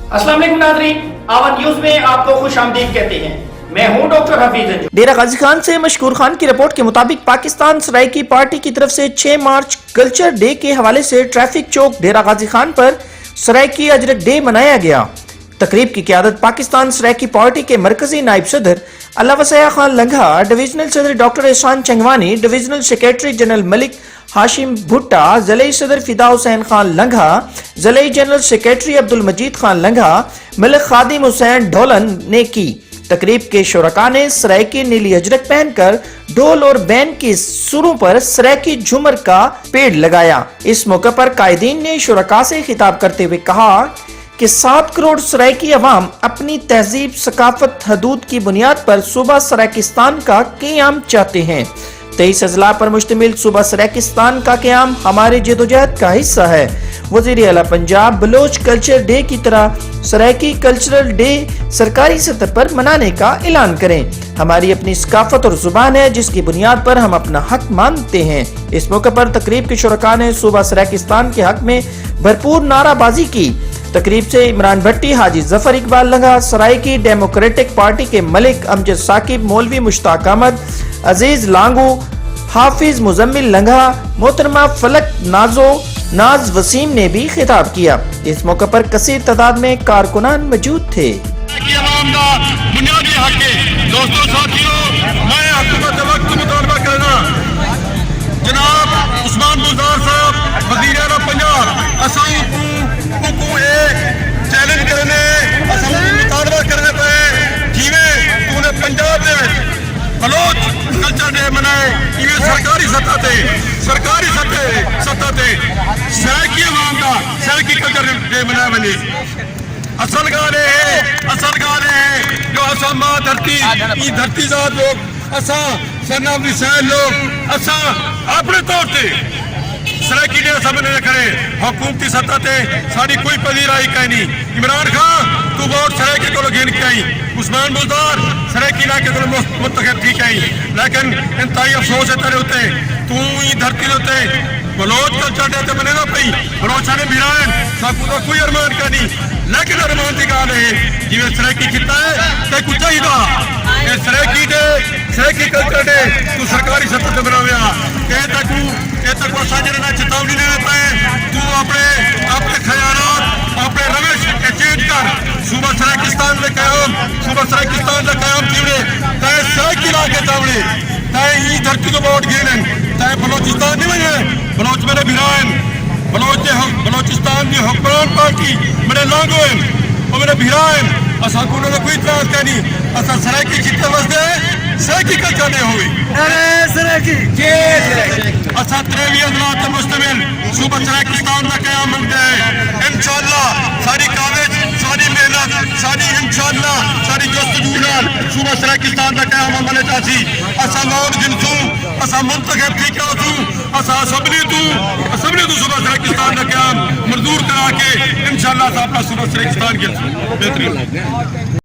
अस्सलाम वालेकुम नाज़रीन, आवाज़ न्यूज़ में आपको खुश आमदीद कहते हैं। मैं हूं डॉक्टर हफीज अंजुम। डेरा गाजी खान से मशकूर खान की रिपोर्ट के मुताबिक पाकिस्तान सराइकी पार्टी की तरफ से 6 मार्च कल्चर डे के हवाले से ट्रैफिक चौक डेरा गाजी खान पर सराइकी अजरक डे मनाया गया। तकरीब की क़यादत पाकिस्तान सराइकी पार्टी के मरकजी नायब सदर अल्लाह वसैया खान लंघा, डिविजनल सदर doctor Ehsan Changwani, divisional secretary general Malik Hashim Bhutta, ज़िले सदर फिदा हुसैन खान लंघा, ज़िले जनरल सेक्रेटरी अब्दुल मजीद खान लंघा, मलिक खादिम हुसैन ढोलन ने की। तकरीब के शुरका ने सराइकी नीली अजरक पहनकर ढोल और बैंड के सुरों पर सराइकी झूमर का पेड़ लगाया। इस मौके पर कायदीन ने शुरका से खिताब करते हुए कहा कि 7 करोड़ सराइकी अवाम अपनी तहजीब, सकाफत, हदूद की बुनियाद पर सूबा सराइकिस्तान का क़याम चाहते हैं। 23 अजला पर मुश्तमिल सूबा सराइकिस्तान का क़याम हमारे जदोजहद का हिस्सा है। वज़ीर आला पंजाब बलोच कल्चर डे की तरह सराइकी कल्चरल डे सरकारी सतह पर मनाने का ऐलान करें। हमारी अपनी सकाफत और जुबान है जिसकी बुनियाद पर हम अपना हक मानते हैं। इस मौके पर तकरीब के शुरका ने सूबा सराइकिस्तान के हक में भरपूर नाराबाजी की। तकरीब से इमरान भट्टी, हाजी जफर इकबाल लंघा, सराइकी डेमोक्रेटिक पार्टी के मलिक अमजद साकिब, मौलवी मुश्ताक अहमद, अजीज लांगू, हाफिज मुजम्मिल लंघा, मोहतरमा फलक नाजो, नाज वसीम ने भी खिताब किया। इस मौके पर कसीर तादाद में कारकुनान मौजूद थे। दोस्तों साथियों, मैं हुकूमत वक्त मुतालबा करना जनाब उस्मान बुज़दार साहब वज़ीर आला पंजाब असां को चैलेंज करने असां मुतालबा करने पे जिवें तूने पंजाब दे विच बलोच कल्चर डे मनाए इवें सरकारी सतह ते सराइकी अवाम का सराइकी कल्चर डे मनाया वञे। असल गाने है जो असा मां धरती ई धरती ज़ात लोग असा सनाब निशान लोग असा अपने तौर पे सराइकी डे सबने करे। हुकूमती सतह ते साड़ी कोई पजीराई कहीं नहीं। इमरान खान तू वोट सराइकी को गिन के आई, उस्मान बुज़दार सराइकी इलाके को मुंतखब ठीक आई, लेकिन इंतहाई अफसोस है तेरे उत्ते तू ही धरती उत्ते बलोच कल्चर डे ते मनेगा पई। बलोचा ने भिरान साकू तो कोई अरमान का नहीं, लेकिन अरमान की गल है जिवें सराइकी किता है ते कुछ चाहिदा ये Saraiki day Saraiki culture day तू सरकारी सतह ते बनाया ए तक साजरे ना चेतावनी लेने पे तू अपने ख्यालात अपने रविश चेंज कर। सूबा सराइकिस्तान का क़याम जीवने तय सराइकी इलाके चावड़े तय ई धरती को वोट गिने तय बलोचिस्तान नहीं बने। बलोच मेरे भिरान बलोचिस्तान की हुक्मरान पार्टी मेरे लांगो और मेरे भिरान असा को कोई इतराज का नहीं। असा सराइकी जितने वसदे सराइकी कल्चर डे हुई असा 23 अजला ते मुश्तमिल सूबा सराइकिस्तान का क़याम मनते हैं। इंशाअल्लाह सारी काविश, सारी मेहनत, सारी जस्तजू नाल सूबा सराइकिस्तान का क़याम अमल चासी। असा लोग जिनसू असा मुंतखब ठीक होसू असा असम्बली तू सूबा सराइकिस्तान का क़याम मंजूर करा के इंशाअल्लाह अपना सूबा सराइकिस्तान के बेहतरीन